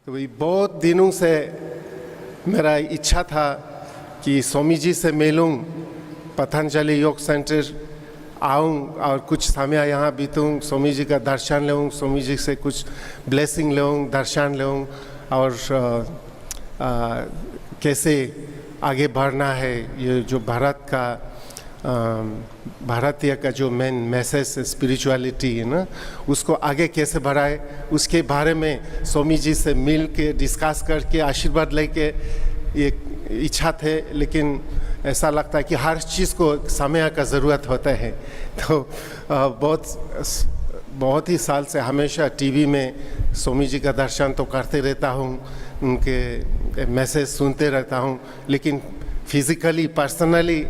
तो वही बहुत दिनों से मेरा इच्छा था कि स्वामी जी से मिलूं, पतंजलि योग सेंटर आऊं और कुछ समय यहाँ बीतूं, स्वामी जी का दर्शन लूं, स्वामी जी से कुछ ब्लेसिंग लूं, दर्शन लूं और कैसे आगे बढ़ना है। ये जो भारतीय का जो मेन मैसेज स्पिरिचुअलिटी है ना, उसको आगे कैसे बढ़ाए, उसके बारे में स्वामी जी से मिल के डिस्कस करके आशीर्वाद लेके ये इच्छा थे। लेकिन ऐसा लगता है कि हर चीज़ को समय का ज़रूरत होता है। तो बहुत ही साल से हमेशा टीवी में स्वामी जी का दर्शन तो करते रहता हूँ, उनके मैसेज सुनते रहता हूँ, लेकिन फिज़िकली पर्सनली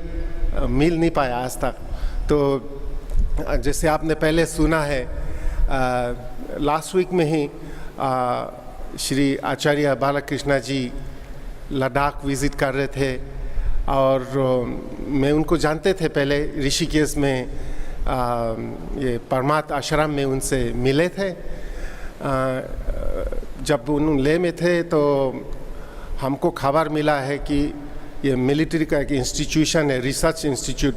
मिल नहीं पाया आज तक। तो जैसे आपने पहले सुना है, लास्ट वीक में ही श्री आचार्य बालकृष्ण जी लद्दाख विज़िट कर रहे थे और मैं उनको जानते थे पहले, ऋषिकेश में ये परमार्थ आश्रम में उनसे मिले थे। जब उन ले में थे तो हमको खबर मिला है कि ये मिलिट्री का एक इंस्टीट्यूशन है, रिसर्च इंस्टीट्यूट,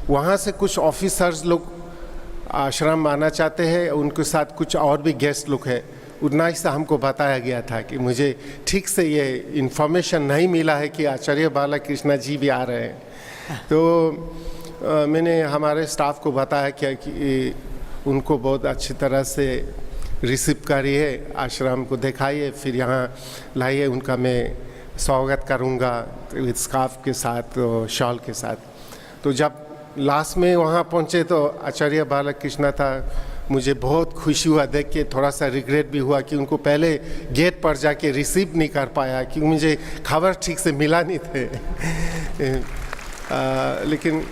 वहाँ से कुछ ऑफिसर्स लोग आश्रम आना चाहते हैं, उनके साथ कुछ और भी गेस्ट लोग हैं। उतना ही से हमको बताया गया था कि मुझे ठीक से ये इन्फॉर्मेशन नहीं मिला है कि आचार्य बालकृष्ण जी भी आ रहे हैं। तो मैंने हमारे स्टाफ को बताया कि उनको बहुत अच्छी तरह से रिसीव करिए, आश्रम को दिखाइए, फिर यहाँ लाइए, उनका मैं स्वागत करूँगा विद स्कार्फ के साथ, शॉल के साथ। तो जब लास्ट में वहाँ पहुँचे तो आचार्य बालकृष्ण था। मुझे बहुत खुशी हुआ देख के, थोड़ा सा रिग्रेट भी हुआ कि उनको पहले गेट पर जाके रिसीव नहीं कर पाया, क्योंकि मुझे खबर ठीक से मिला नहीं थे। लेकिन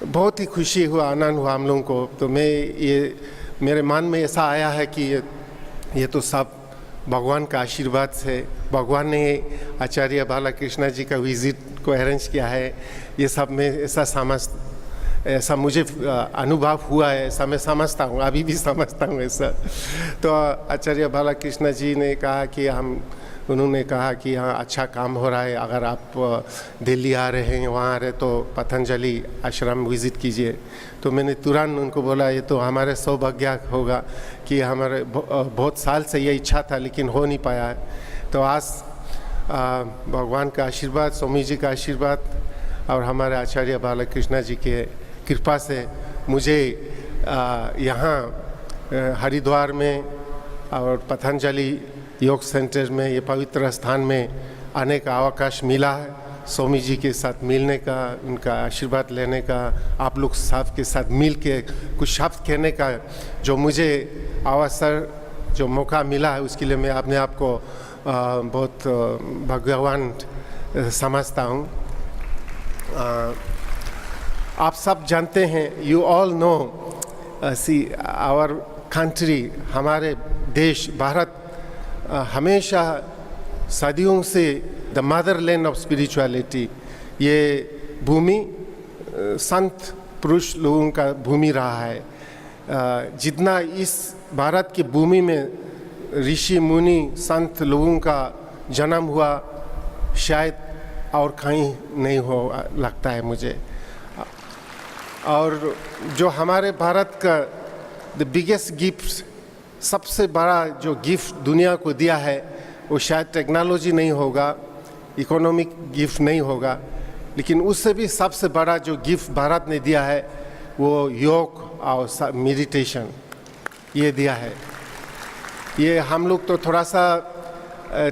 बहुत ही खुशी हुआ, आनंद हुआ हम लोगों को। तो मेरे मन में ऐसा आया है कि ये तो सब भगवान का आशीर्वाद से, भगवान ने आचार्य बालकृष्ण जी का विज़िट को अरेंज किया है। ये सब में ऐसा मुझे अनुभव हुआ है, ऐसा मैं समझता हूँ, अभी भी समझता हूँ ऐसा। तो आचार्य बालकृष्ण जी ने कहा कि उन्होंने कहा कि हाँ, अच्छा काम हो रहा है, अगर आप दिल्ली आ रहे हैं, वहाँ आ रहे तो पतंजलि आश्रम विज़िट कीजिए। तो मैंने तुरंत उनको बोला ये तो हमारे सौभाग्य होगा कि हमारे बहुत साल से ये इच्छा था लेकिन हो नहीं पाया है। तो आज भगवान का आशीर्वाद, स्वामी जी का आशीर्वाद और हमारे आचार्य बालकृष्ण जी के कृपा से मुझे यहाँ हरिद्वार में और पतंजलि योग सेंटर में, ये पवित्र स्थान में आने का अवकाश मिला है। स्वामी जी के साथ मिलने का, उनका आशीर्वाद लेने का, आप लोग सब के साथ मिल के कुछ शब्द कहने का जो मुझे अवसर, जो मौका मिला है, उसके लिए मैं अपने आप को बहुत भाग्यवान समझता हूँ। आप सब जानते हैं, you all know, see our country, हमारे देश भारत हमेशा सदियों से द मदरलैंड ऑफ स्पिरिचुअलिटी, ये भूमि संत पुरुष लोगों का भूमि रहा है। जितना इस भारत की भूमि में ऋषि मुनि संत लोगों का जन्म हुआ, शायद और कहीं नहीं हो लगता है मुझे। और जो हमारे भारत का द बिगेस्ट गिफ्ट, सबसे बड़ा जो गिफ्ट दुनिया को दिया है, वो शायद टेक्नोलॉजी नहीं होगा, इकोनॉमिक गिफ्ट नहीं होगा, लेकिन उससे भी सबसे बड़ा जो गिफ्ट भारत ने दिया है वो योग और मेडिटेशन, ये दिया है। ये हम लोग तो थोड़ा सा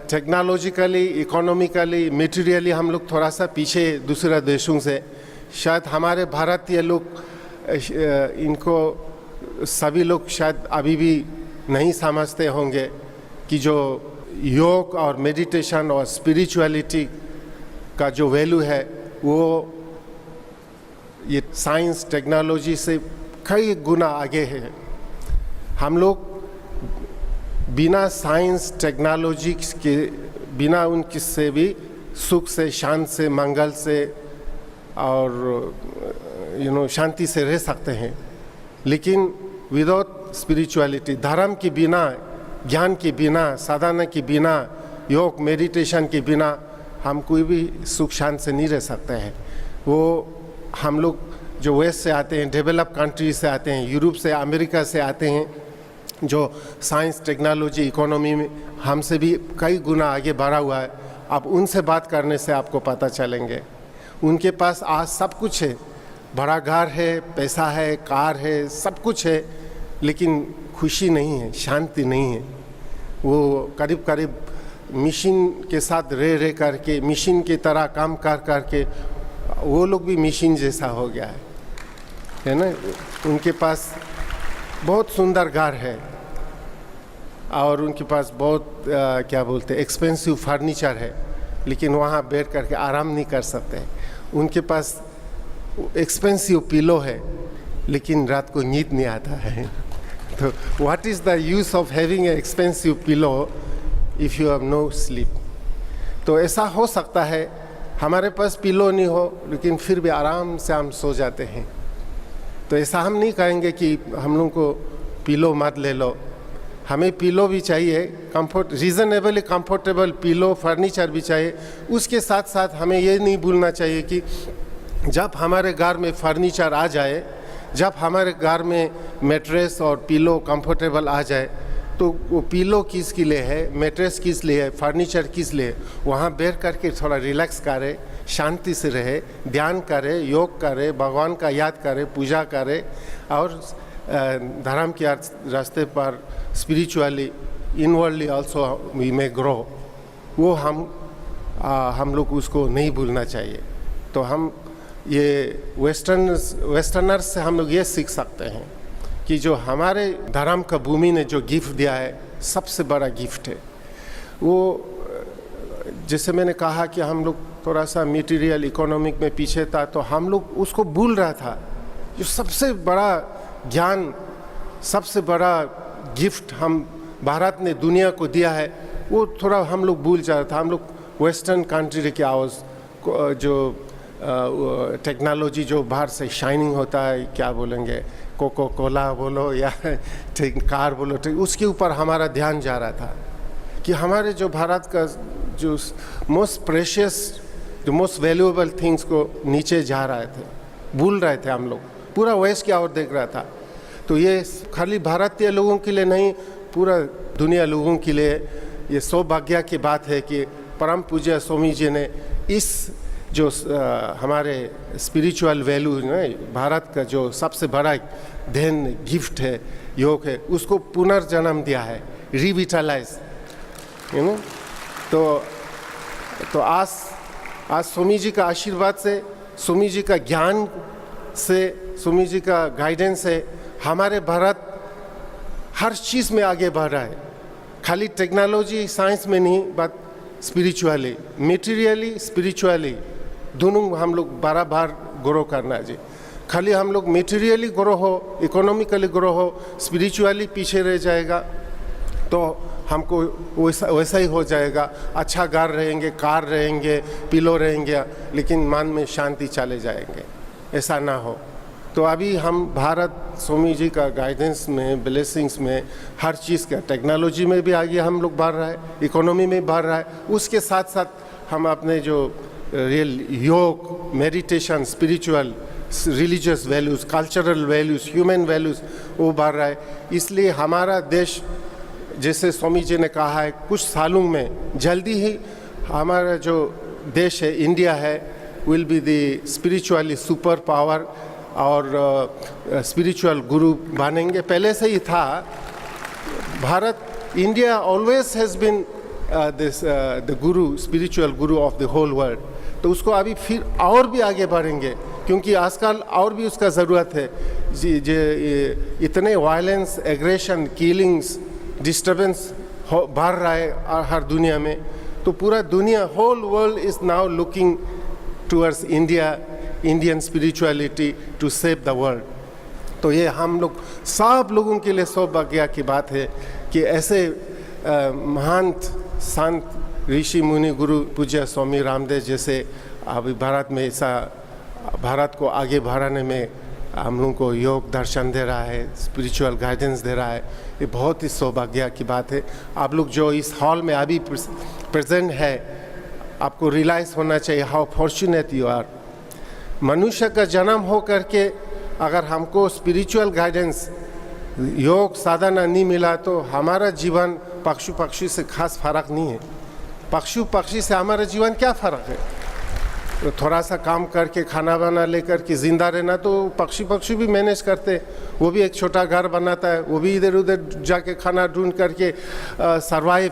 टेक्नोलॉजिकली, इकोनॉमिकली, मटेरियली हम लोग थोड़ा सा पीछे दूसरे देशों से। शायद हमारे भारतीय लोग इनको सभी लोग शायद अभी भी नहीं समझते होंगे कि जो योग और मेडिटेशन और स्पिरिचुअलिटी का जो वैल्यू है वो ये साइंस टेक्नोलॉजी से कई गुना आगे है। हम लोग बिना साइंस टेक्नोलॉजी के, बिना उनकी से भी सुख से, शांत से, मंगल से और शांति से रह सकते हैं। लेकिन विदाउट स्पिरिचुअलिटी, धर्म के बिना ज्ञान के बिना, साधना के बिना, योग मेडिटेशन के बिना हम कोई भी सुख शांति से नहीं रह सकते हैं। वो हम लोग जो वेस्ट से आते हैं, डेवलप कंट्री से आते हैं, यूरोप से, अमेरिका से आते हैं, जो साइंस टेक्नोलॉजी इकोनॉमी में हमसे भी कई गुना आगे बढ़ा हुआ है। अब उनसे बात करने से आपको पता चलेंगे, उनके पास आज सब कुछ है, बड़ा घर है, पैसा है, कार है, सब कुछ है, लेकिन खुशी नहीं है, शांति नहीं है। वो करीब करीब मशीन के साथ रह करके, मशीन की तरह काम कर करके वो लोग भी मशीन जैसा हो गया है ना। उनके पास बहुत सुंदर घर है और उनके पास बहुत क्या बोलते हैं, एक्सपेंसिव फर्नीचर है, लेकिन वहाँ बैठ करके आराम नहीं कर सकते। उनके पास एक्सपेंसिव पिलो है, लेकिन रात को नींद नहीं आता है। तो what is the use of having a expensive pillow if you have no sleep. तो ऐसा हो सकता है हमारे पास पिलो नहीं हो, लेकिन फिर भी आराम से हम सो जाते हैं। तो ऐसा हम नहीं कहेंगे कि हम लोग को पिलो मत ले लो, हमें पिलो भी चाहिए, कंफर्ट, रीज़नेबली कंफर्टेबल पिलो, फर्नीचर भी चाहिए। उसके साथ साथ हमें ये नहीं भूलना चाहिए कि जब हमारे घर में फर्नीचर आ जाए, जब हमारे घर में मैट्रेस और पिलो कंफर्टेबल आ जाए, तो वो पिलो किसके लिए है, मैट्रेस किस लिए है, फर्नीचर किस लिए है, वहाँ बैठ करके थोड़ा रिलैक्स करे, शांति से रहे, ध्यान करे, योग करे, भगवान का याद करे, पूजा करे और धर्म के रास्ते पर spiritually, inwardly also we may grow. वो हम लोग उसको नहीं भूलना चाहिए। तो हम ये वेस्टर्नर्स से हम लोग ये सीख सकते हैं कि जो हमारे धर्म का भूमि ने जो गिफ्ट दिया है, सबसे बड़ा गिफ्ट है वो। जैसे मैंने कहा कि हम लोग थोड़ा सा मटेरियल इकोनॉमिक में पीछे था, तो हम लोग उसको भूल रहा था। जो सबसे बड़ा ज्ञान, सबसे बड़ा गिफ्ट हम भारत ने दुनिया को दिया है, वो थोड़ा हम लोग भूल जा रहा था। हम लोग वेस्टर्न कंट्री के आवाज़ जो टेक्नोलॉजी जो बाहर से शाइनिंग होता है, क्या बोलेंगे, कोको कोला बोलो या कार बोलो, उसके ऊपर हमारा ध्यान जा रहा था कि हमारे जो भारत का जो मोस्ट प्रेशियस, जो मोस्ट वैल्यूएबल थिंग्स को नीचे जा रहे थे, भूल रहे थे हम लोग। पूरा वेस्ट की ओर देख रहा था। तो ये खाली भारतीय लोगों के लिए नहीं, पूरा दुनिया लोगों के लिए ये सौभाग्य की बात है कि परम पूज्य स्वामी जी ने इस जो हमारे स्पिरिचुअल वैल्यू है, भारत का जो सबसे बड़ा देन गिफ्ट है, योग है, उसको पुनर्जन्म दिया है, रिविटलाइज, यू नो। तो आज स्वामी जी का आशीर्वाद से, स्वामी जी का ज्ञान से, स्वामी जी का गाइडेंस से हमारे भारत हर चीज़ में आगे बढ़ रहा है। खाली टेक्नोलॉजी साइंस में नहीं, बट स्पिरिचुअली, मटेरियली, स्पिरिचुअली दोनों हम लोग बार ग्रो करना जी। खाली हम लोग मटेरियली ग्रो हो, इकोनॉमिकली ग्रो हो, स्पिरिचुअली पीछे रह जाएगा तो हमको वैसा ही हो जाएगा। अच्छा घर रहेंगे, कार रहेंगे, पिलो रहेंगे, लेकिन मन में शांति चले जाएंगे। ऐसा ना हो। तो अभी हम भारत स्वामी जी का गाइडेंस में, ब्लेसिंग्स में, हर चीज़ का, टेक्नोलॉजी में भी आगे हम लोग बढ़ रहा है, इकोनॉमी में बढ़ रहा है। उसके साथ साथ हम अपने जो रियल योग, meditation, spiritual, religious values, cultural values, human values, वो बढ़ रहा है। इसलिए हमारा देश, जैसे स्वामी जी ने कहा है, कुछ सालों में जल्दी ही हमारा जो देश है, इंडिया है, will be the spiritually super power और स्पिरिचुअल गुरु बनेंगे। पहले से ही था। Bharat, India always has been the Guru, spiritual Guru of the whole world. तो उसको अभी फिर और भी आगे बढ़ेंगे, क्योंकि आजकल और भी उसका ज़रूरत है। इतने वायलेंस, एग्रेशन, किलिंग्स, डिस्टर्बेंस बढ़ रहा है हर दुनिया में। तो पूरा दुनिया, whole world is now looking towards India, Indian spirituality to save the world. तो ये हम लोग सब लोगों के लिए सौभाग्य की बात है कि ऐसे महान संत, ऋषि मुनि, गुरु पूज्य स्वामी रामदेव जैसे अभी भारत में ऐसा, भारत को आगे बढ़ाने में हम लोगों को योग दर्शन दे रहा है, स्पिरिचुअल गाइडेंस दे रहा है। ये बहुत ही सौभाग्य की बात है। आप लोग जो इस हॉल में अभी प्रेजेंट है, आपको रियलाइज़ होना चाहिए हाउ फॉर्चुनेट यू आर। मनुष्य का जन्म हो करके अगर हमको स्पिरिचुअल गाइडेंस, योग साधना नहीं मिला तो हमारा जीवन पशु पक्षी से खास फर्क नहीं है। पशु पक्षी से हमारा जीवन क्या फ़र्क है? तो थोड़ा सा काम करके खाना बना लेकर के ज़िंदा रहना, तो पक्षी भी मैनेज करते, वो भी एक छोटा घर बनाता है, वो भी इधर उधर जाके खाना ढूंढ करके सरवाइव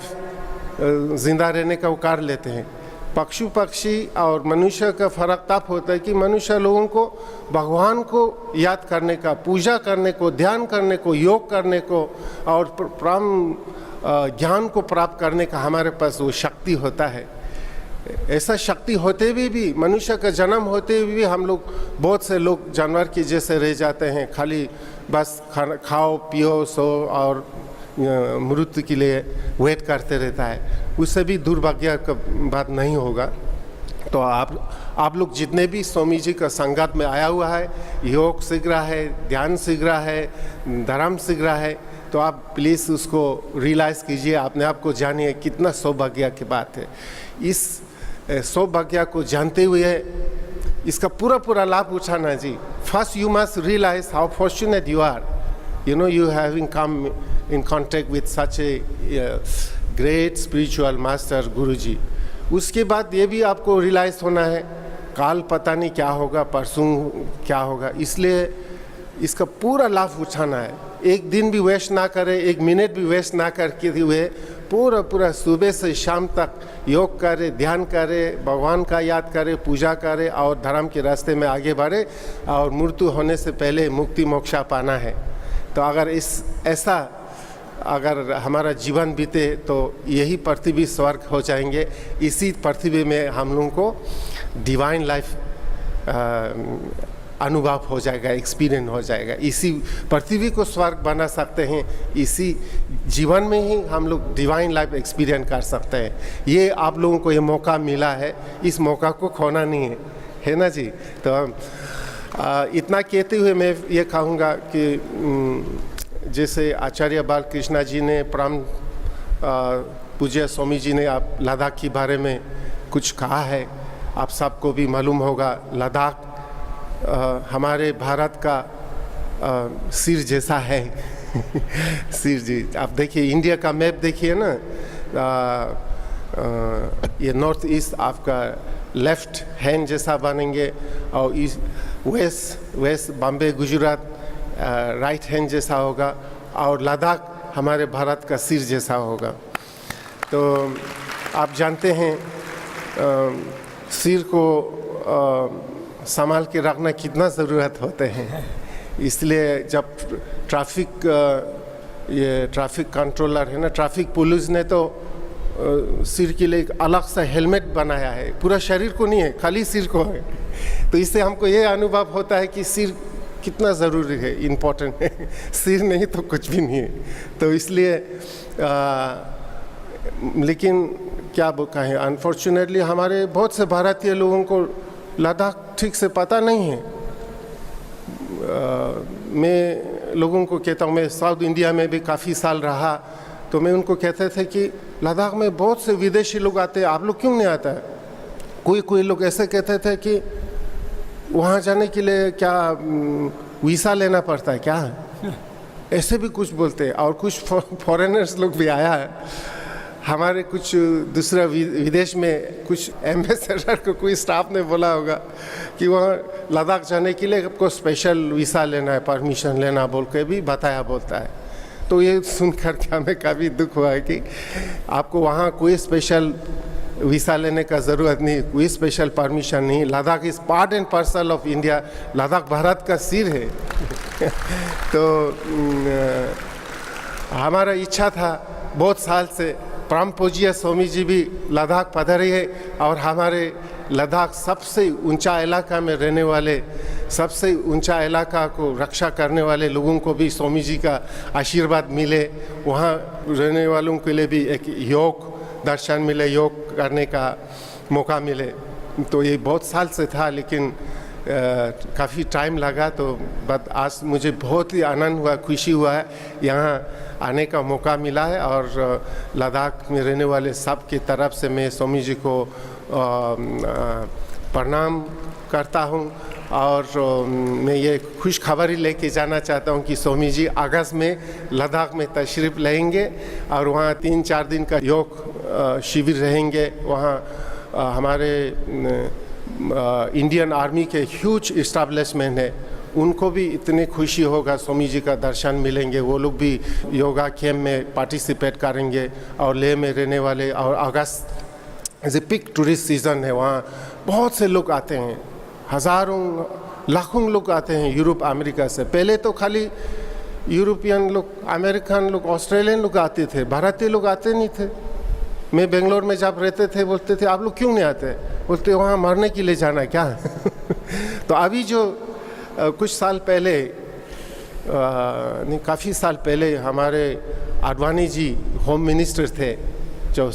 ज़िंदा रहने का वो कर लेते हैं। पक्षी और मनुष्य का फ़र्क तब होता है कि मनुष्य लोगों को भगवान को याद करने का, पूजा करने को, ध्यान करने को, योग करने को और परम ज्ञान को प्राप्त करने का हमारे पास वो शक्ति होता है। ऐसा शक्ति होते हुए भी, मनुष्य का जन्म होते हुए भी हम लोग, बहुत से लोग जानवर के जैसे रह जाते हैं, खाली बस खाओ पियो सो और मृत्यु के लिए वेट करते रहता है। उससे भी दुर्भाग्य का बात नहीं होगा। तो आप लोग जितने भी स्वामी जी का संगत में आया हुआ है, योग सीख रहा है, ध्यान सीख रहा है, धर्म सीख रहा है, तो आप प्लीज़ उसको रियलाइज़ कीजिए, अपने आप को जानिए कितना सौभाग्य की बात है। इस सौभाग्य को जानते हुए इसका पूरा लाभ उठाना जी। First you must realise how fortunate you are, you know, you having come in contact with such a great spiritual master Guruji। उसके बाद ये भी आपको रियलाइज़ होना है काल पता नहीं क्या होगा, परसों क्या होगा, इसलिए इसका पूरा लाभ उठाना है। एक दिन भी वेस्ट ना करें, एक मिनट भी वेस्ट ना करके हुए पूरा सुबह से शाम तक योग करे, ध्यान करे, भगवान का याद करे, पूजा करे और धर्म के रास्ते में आगे बढ़े और मृत्यु होने से पहले मुक्ति मोक्षा पाना है। तो अगर ऐसा अगर हमारा जीवन बीते तो यही पृथ्वी स्वर्ग हो जाएंगे। इसी पृथ्वी में हम लोगों को डिवाइन लाइफ अनुभव हो जाएगा, एक्सपीरियंस हो जाएगा। इसी पृथ्वी को स्वर्ग बना सकते हैं, इसी जीवन में ही हम लोग डिवाइन लाइफ एक्सपीरियंस कर सकते हैं। ये आप लोगों को ये मौका मिला है, इस मौका को खोना नहीं है ना जी। तो इतना कहते हुए मैं ये कहूँगा कि जैसे आचार्य बालकृष्ण जी ने, परम पूज्य स्वामी जी ने आप लद्दाख के बारे में कुछ कहा है, आप सबको भी मालूम होगा। लद्दाख हमारे भारत का सिर जैसा है सिर जी, आप देखिए इंडिया का मैप देखिए ना, ये नॉर्थ ईस्ट आपका लेफ्ट हैंड जैसा बनेंगे और west Bombay Gujarat right hand जैसा होगा और लद्दाख हमारे भारत का सिर जैसा होगा। तो आप जानते हैं सिर को संभाल के रखना कितना ज़रूरत होते हैं। इसलिए जब ट्रैफिक कंट्रोलर है ना, ट्रैफिक पुलिस ने तो सिर के लिए एक अलग सा हेलमेट बनाया है, पूरा शरीर को नहीं है, खाली सिर को है। तो इससे हमको ये अनुभव होता है कि सिर कितना ज़रूरी है, इम्पोर्टेंट है। सिर नहीं तो कुछ भी नहीं है। तो इसलिए लेकिन क्या कहें, अनफॉर्चुनेटली हमारे बहुत से भारतीय लोगों को लद्दाख ठीक से पता नहीं है। मैं लोगों को कहता हूँ, मैं साउथ इंडिया में भी काफ़ी साल रहा, तो मैं उनको कहते थे कि लद्दाख में बहुत से विदेशी लोग आते हैं, आप लोग क्यों नहीं आता है? कोई लोग ऐसे कहते थे कि वहाँ जाने के लिए क्या वीज़ा लेना पड़ता है क्या, ऐसे भी कुछ बोलते हैं। और कुछ फॉरेनर्स लोग भी आया है, हमारे कुछ दूसरा विदेश में कुछ एम्बेसडर को कोई स्टाफ ने बोला होगा कि वहाँ लद्दाख जाने के लिए आपको स्पेशल वीज़ा लेना है, परमिशन लेना बोल के भी बताया बोलता है। तो ये सुनकर के हमें काफ़ी दुख हुआ है कि आपको वहाँ कोई स्पेशल वीज़ा लेने का ज़रूरत नहीं, कोई स्पेशल परमिशन नहीं। Ladakh is part and parcel of India, Ladakh Bharat का सिर है। तो हमारा इच्छा था बहुत साल से, परम पूज्य स्वामी जी भी लद्दाख पधारे हैं और हमारे लद्दाख सबसे ऊंचा इलाका में रहने वाले, सबसे ऊंचा इलाका को रक्षा करने वाले लोगों को भी स्वामी जी का आशीर्वाद मिले, वहाँ रहने वालों के लिए भी एक योग दर्शन मिले, योग करने का मौका मिले। तो ये बहुत साल से था, लेकिन काफ़ी टाइम लगा, तो बट आज मुझे बहुत ही आनंद हुआ, खुशी हुआ है यहाँ आने का मौका मिला है। और लद्दाख में रहने वाले सब की तरफ से मैं स्वामी जी को प्रणाम करता हूँ। और मैं ये खुश खबरी लेके जाना चाहता हूँ कि स्वामी जी अगस्त में लद्दाख में तशरीफ़ लेंगे और वहाँ 3-4 दिन का योग शिविर रहेंगे। वहाँ हमारे इंडियन आर्मी के ह्यूज इस्टेब्लिशमेंट है, उनको भी इतनी खुशी होगा स्वामी जी का दर्शन मिलेंगे। वो लोग भी योगा कैम्प में पार्टिसिपेट करेंगे। और लेह में रहने वाले, और अगस्त as a peak tourist season है, वहाँ बहुत से लोग आते हैं, हज़ारों लाखों लोग आते हैं यूरोप अमेरिका से। पहले तो खाली यूरोपियन लोग, अमेरिकन लोग, ऑस्ट्रेलियन लोग आते थे, भारतीय लोग आते नहीं थे। मैं बेंगलोर में जब रहते थे बोलते थे आप लोग क्यों नहीं आते, बोलते वहाँ मरने के लिए जाना है क्या तो अभी जो कुछ साल पहले, नहीं काफ़ी साल पहले हमारे आडवाणी जी होम मिनिस्टर थे, जो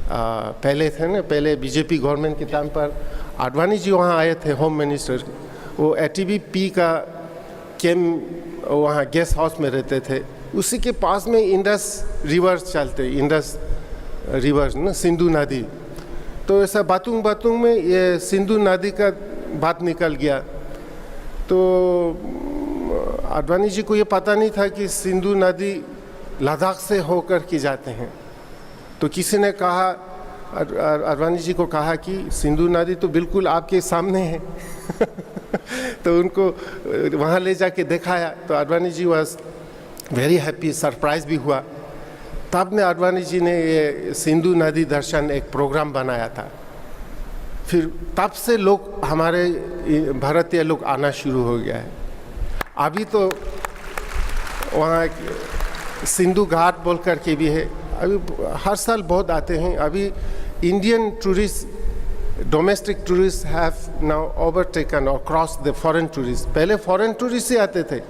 पहले थे ना, पहले बीजेपी गवर्नमेंट के टाइम पर आडवाणी जी वहाँ आए थे होम मिनिस्टर। वो ATBP का कैम्प वहाँ गेस्ट हाउस में रहते थे, उसी के पास में इंडस रिवर चलते, इंडस रिवर ना, सिंधु नदी। तो ऐसा बातों में ये सिंधु नदी का बात निकल गया। तो आडवाणी जी को ये पता नहीं था कि सिंधु नदी लद्दाख से होकर के जाते हैं। तो किसी ने कहा, आडवाणी जी को कहा कि सिंधु नदी तो बिल्कुल आपके सामने है तो उनको वहाँ ले जाके दिखाया। तो Advani ji was very happy, surprise भी हुआ। तब ने आडवाणी जी ने ये सिंधु नदी दर्शन एक प्रोग्राम बनाया था। फिर तब से लोग, हमारे भारतीय लोग आना शुरू हो गया है। अभी तो वहाँ सिंधु घाट बोल कर के भी है, अभी हर साल बहुत आते हैं। अभी Indian tourist, domestic tourist have now overtaken और क्रॉस द फॉरेन टूरिस्ट। पहले फॉरेन टूरिस्ट ही आते थे,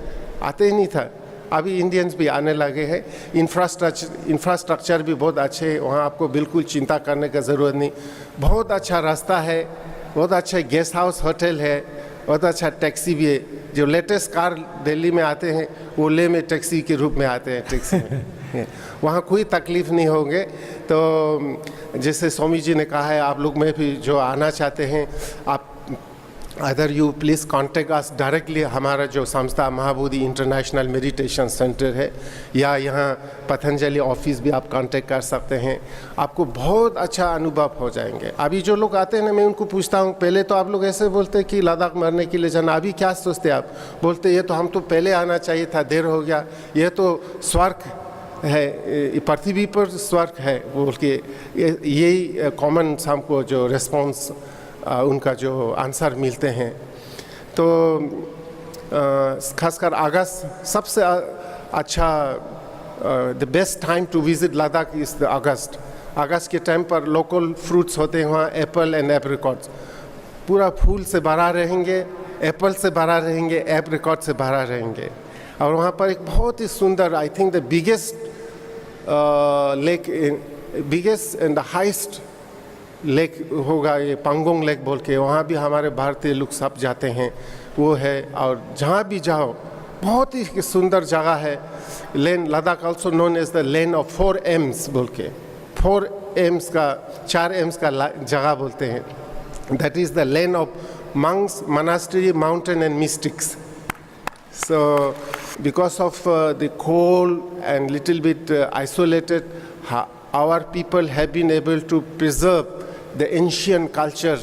आते ही नहीं था, अभी इंडियंस भी आने लगे हैं। इंफ्रास्ट्रक्चर भी बहुत अच्छे है, वहाँ आपको बिल्कुल चिंता करने का ज़रूरत नहीं। बहुत अच्छा रास्ता है, बहुत अच्छा गेस्ट हाउस होटल है, बहुत अच्छा टैक्सी भी है। जो लेटेस्ट कार दिल्ली में आते हैं वो लेह में टैक्सी के रूप में आते हैं, टैक्सी में वहाँ कोई तकलीफ़ नहीं होंगे। तो जैसे स्वामी जी ने कहा है, आप लोग में भी जो आना चाहते हैं, आप other you please contact us directly. हमारा जो संस्था महाबोधि इंटरनेशनल मेडिटेशन सेंटर है, या यहाँ पतंजलि ऑफिस भी आप कांटेक्ट कर सकते हैं। आपको बहुत अच्छा अनुभव हो जाएंगे। अभी जो लोग आते हैं ना, मैं उनको पूछता हूँ, पहले तो आप लोग ऐसे बोलते कि लद्दाख मरने के लिए जाना, अभी क्या सोचते आप? बोलते ये तो हम तो पहले आना चाहिए था, देर हो गया, ये तो स्वर्ग है, पृथ्वी पर स्वर्ग है बोल के। यही कॉमन हमको जो रिस्पॉन्स, उनका जो आंसर मिलते हैं। तो खासकर अगस्त सबसे अच्छा, the best time to visit Ladakh is the August. अगस्त के टाइम पर लोकल फ्रूट्स होते हैं वहाँ, एप्पल एंड एप्रिकॉट्स पूरा फूल से भरा रहेंगे, एप्पल से भरा रहेंगे, एप्रिकॉट से भरा रहेंगे। और वहाँ पर एक बहुत ही सुंदर, I think the biggest lake, biggest and the highest lake होगा ये पंगोंग लेक बोल के, वहाँ भी हमारे भारतीय लोग सब जाते हैं, वो है। और जहाँ भी जाओ बहुत ही सुंदर जगह है। लेन Ladakh also known as the land of 4 एम्स बोल के, 4 एम्स का, 4 एम्स का जगह बोलते हैं। That is the land of monks, monastery, mountain and mystics. So because of the cold and little bit isolated, our people have been able to preserve the ancient culture,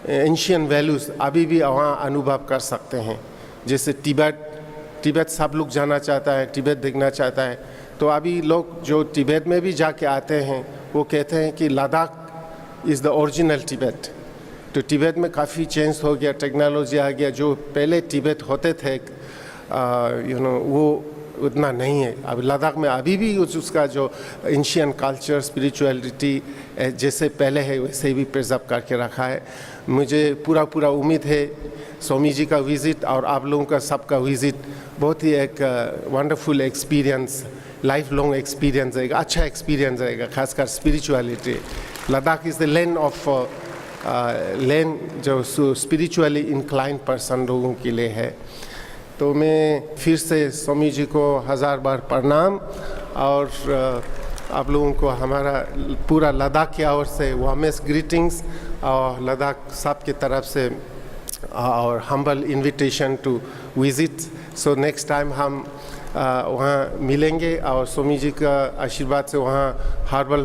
ancient values अभी भी वहाँ अनुभव कर सकते हैं। जैसे तिब्बत सब लोग जाना चाहता है, तिब्बत देखना चाहता है। तो अभी लोग जो तिब्बत में भी जाके आते हैं, वो कहते हैं कि Ladakh is the original Tibet. तो तिब्बत में काफ़ी चेंज हो गया, टेक्नोलॉजी आ गया। जो पहले तिब्बत होते थे वो उतना नहीं है। अब लद्दाख में अभी भी उसका जो एंशियंट कल्चर, स्पिरिचुअलिटी जैसे पहले है वैसे भी प्रिजर्व करके रखा है। मुझे पूरा उम्मीद है स्वामी जी का विज़िट और आप लोगों का सबका विज़िट बहुत ही एक wonderful experience, life long experience रहेगा, अच्छा एक्सपीरियंस रहेगा, खासकर spirituality. Ladakh is the land of लेन जो स्पिरिचुअली इंक्लाइन पर्सन लोगों के लिए है। तो मैं फिर से स्वामी जी को 1000 बार प्रणाम और आप लोगों को हमारा पूरा लद्दाख की ओर से वार्मेस्ट ग्रीटिंग्स और लद्दाख सब की तरफ से और humble invitation to visit. So next time हम वहाँ मिलेंगे और स्वामी जी का आशीर्वाद से वहाँ हर्बल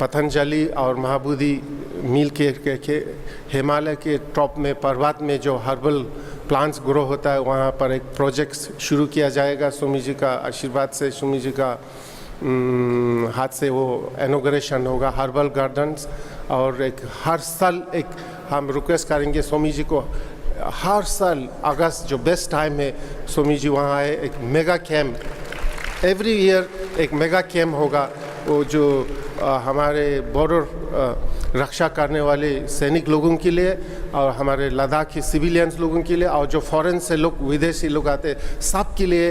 पतंजलि और महाबोधि मिल के हिमालय के टॉप में पर्वत में जो हर्बल प्लांट्स ग्रो होता है वहाँ पर एक प्रोजेक्ट शुरू किया जाएगा। स्वामी जी का आशीर्वाद से, स्वामी जी का हाथ से वो इनॉग्रेशन होगा हर्बल गार्डन्स। और एक हर साल एक हम रिक्वेस्ट करेंगे स्वामी जी को, हर साल अगस्त जो बेस्ट टाइम है स्वामी जी वहाँ आए, एक मेगा कैंप एवरी ईयर एक मेगा कैंप होगा। वो जो हमारे बॉर्डर रक्षा करने वाले सैनिक लोगों के लिए और हमारे लद्दाखी सिविलियंस लोगों के लिए और जो फॉरेन से लोग विदेशी लोग आते सब के लिए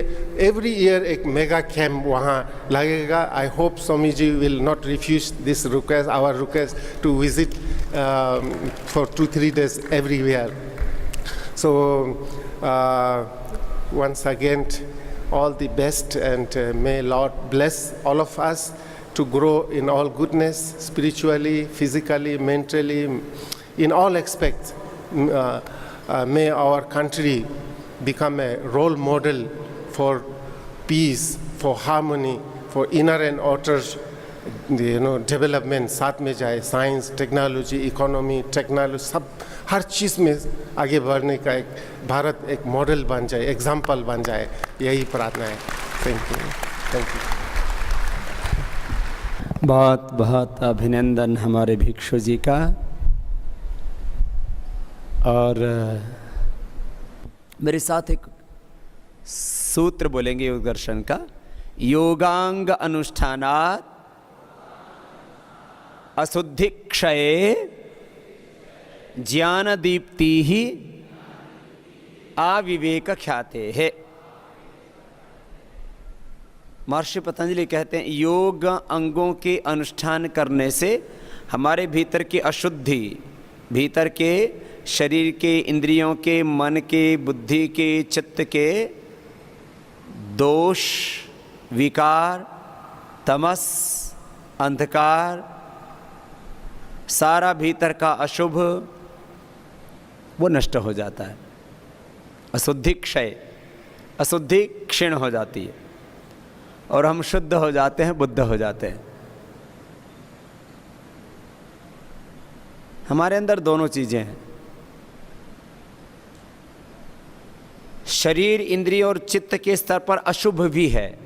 एवरी ईयर एक मेगा कैंप वहाँ लगेगा। I hope Swami ji will not refuse this request, our request to visit for 2-3 days everywhere. So once again all the best and may Lord bless all of us to grow in all goodness, spiritually, physically, mentally, in all aspects. May our country become a role model for peace, for harmony, for inner and outer development साथ में जाए। Science, technology, economy, technology सब हर चीज़ में आगे बढ़ने का एक भारत एक मॉडल बन जाए, एग्जाम्पल बन जाए, यही प्रार्थना है। Thank you. बहुत बहुत अभिनंदन हमारे भिक्षु जी का। और मेरे साथ एक सूत्र बोलेंगे योग दर्शन का। योगांग अनुष्ठानात् अशुद्धि क्षये ज्ञान दीप्ति ही अविवेक ख्याते है। महर्षि पतंजलि कहते हैं योग अंगों के अनुष्ठान करने से हमारे भीतर की अशुद्धि, भीतर के शरीर के, इंद्रियों के, मन के, बुद्धि के, चित्त के दोष, विकार, तमस, अंधकार, सारा भीतर का अशुभ वो नष्ट हो जाता है। अशुद्धि क्षय, अशुद्धि क्षीण हो जाती है और हम शुद्ध हो जाते हैं, बुद्ध हो जाते हैं। हमारे अंदर दोनों चीज़ें हैं, शरीर, इंद्रिय और चित्त के स्तर पर अशुभ भी है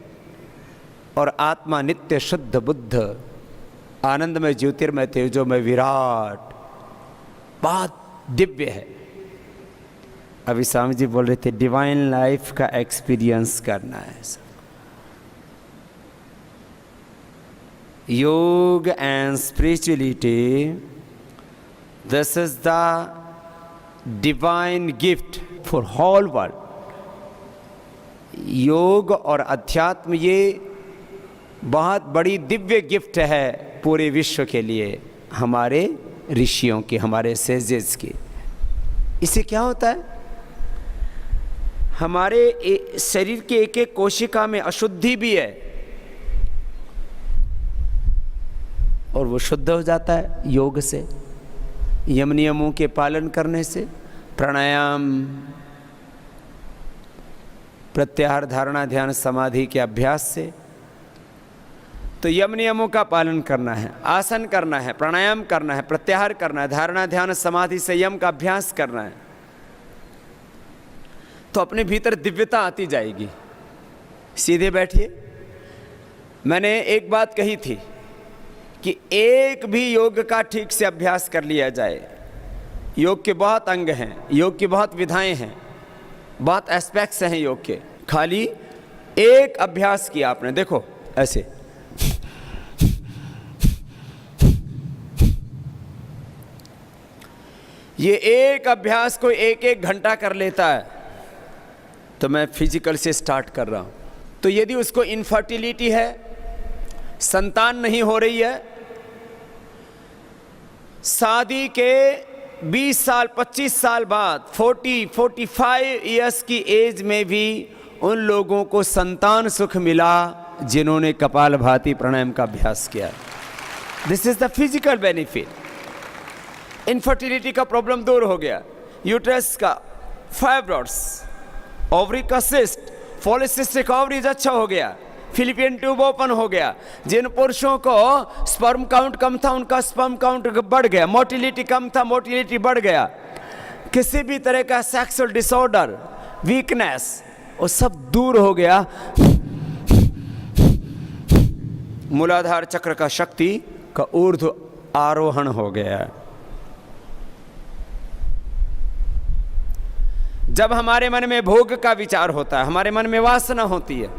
और आत्मा नित्य शुद्ध बुद्ध आनंदमय ज्योतिर्मय तेजोमय विराट बहुत दिव्य है। अभी स्वामी जी बोल रहे थे डिवाइन लाइफ का एक्सपीरियंस करना है। Yoga and spirituality, this is the divine gift for whole world. योग और अध्यात्म ये बहुत बड़ी दिव्य गिफ्ट है पूरे विश्व के लिए, हमारे ऋषियों के, हमारे सेजेस के। इससे क्या होता है, हमारे शरीर के एक एक कोशिका में अशुद्धि भी है और वो शुद्ध हो जाता है योग से, यम नियमों के पालन करने से, प्राणायाम, प्रत्याहार, धारणा, ध्यान, समाधि के अभ्यास से। तो यम नियमों का पालन करना है, आसन करना है, प्राणायाम करना है, प्रत्याहार करना है, धारणा, ध्यान, समाधि, संयम का अभ्यास करना है, तो अपने भीतर दिव्यता आती जाएगी। सीधे बैठिए। मैंने एक बात कही थी कि एक भी योग का ठीक से अभ्यास कर लिया जाए। योग के बहुत अंग हैं, योग की बहुत विधाएं हैं, बहुत एस्पेक्ट्स हैं योग के। खाली एक अभ्यास किया आपने, देखो ऐसे, ये एक अभ्यास को 1-1 घंटा कर लेता है। तो मैं फिजिकल से स्टार्ट कर रहा हूं, तो यदि उसको इनफर्टिलिटी है, संतान नहीं हो रही है, शादी के 20 साल 25 साल बाद 40-45 इयर्स की एज में भी उन लोगों को संतान सुख मिला जिन्होंने कपालभाति प्राणायाम का अभ्यास किया। This is the physical benefit. Infertility का प्रॉब्लम दूर हो गया, यूट्रस का फाइब्रॉइड्स, ओवरी का सिस्ट, पॉलीसिस्टिक ओवरीज अच्छा हो गया, फिलिपियन ट्यूब ओपन हो गया। जिन पुरुषों को स्पर्म काउंट कम था उनका स्पर्म काउंट बढ़ गया, मोटिलिटी कम था मोटिलिटी बढ़ गया, किसी भी तरह का सेक्सुअल डिसऑर्डर, वीकनेस, वो सब दूर हो गया। मूलाधार चक्र का शक्ति का ऊर्ध्व आरोहण हो गया। जब हमारे मन में भोग का विचार होता है, हमारे मन में वासना होती है,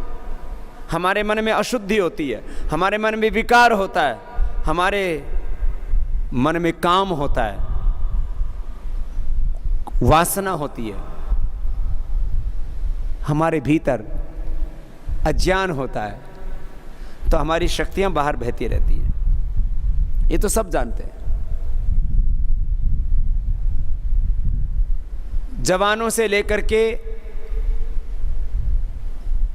हमारे मन में अशुद्धि होती है, हमारे मन में विकार होता है, हमारे मन में काम होता है, वासना होती है, हमारे भीतर अज्ञान होता है, तो हमारी शक्तियां बाहर बहती रहती हैं। ये तो सब जानते हैं। जवानों से लेकर के,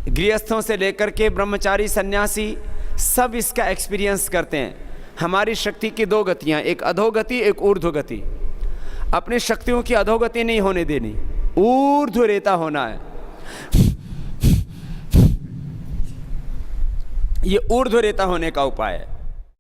गृहस्थों से लेकर के ब्रह्मचारी सन्यासी सब इसका एक्सपीरियंस करते हैं। हमारी शक्ति की दो गतियां, एक अधोगति एक ऊर्ध्वगति। अपनी शक्तियों की अधोगति नहीं होने देनी, ऊर्ध्व रेता होना है। ये ऊर्ध्व रेता होने का उपाय है।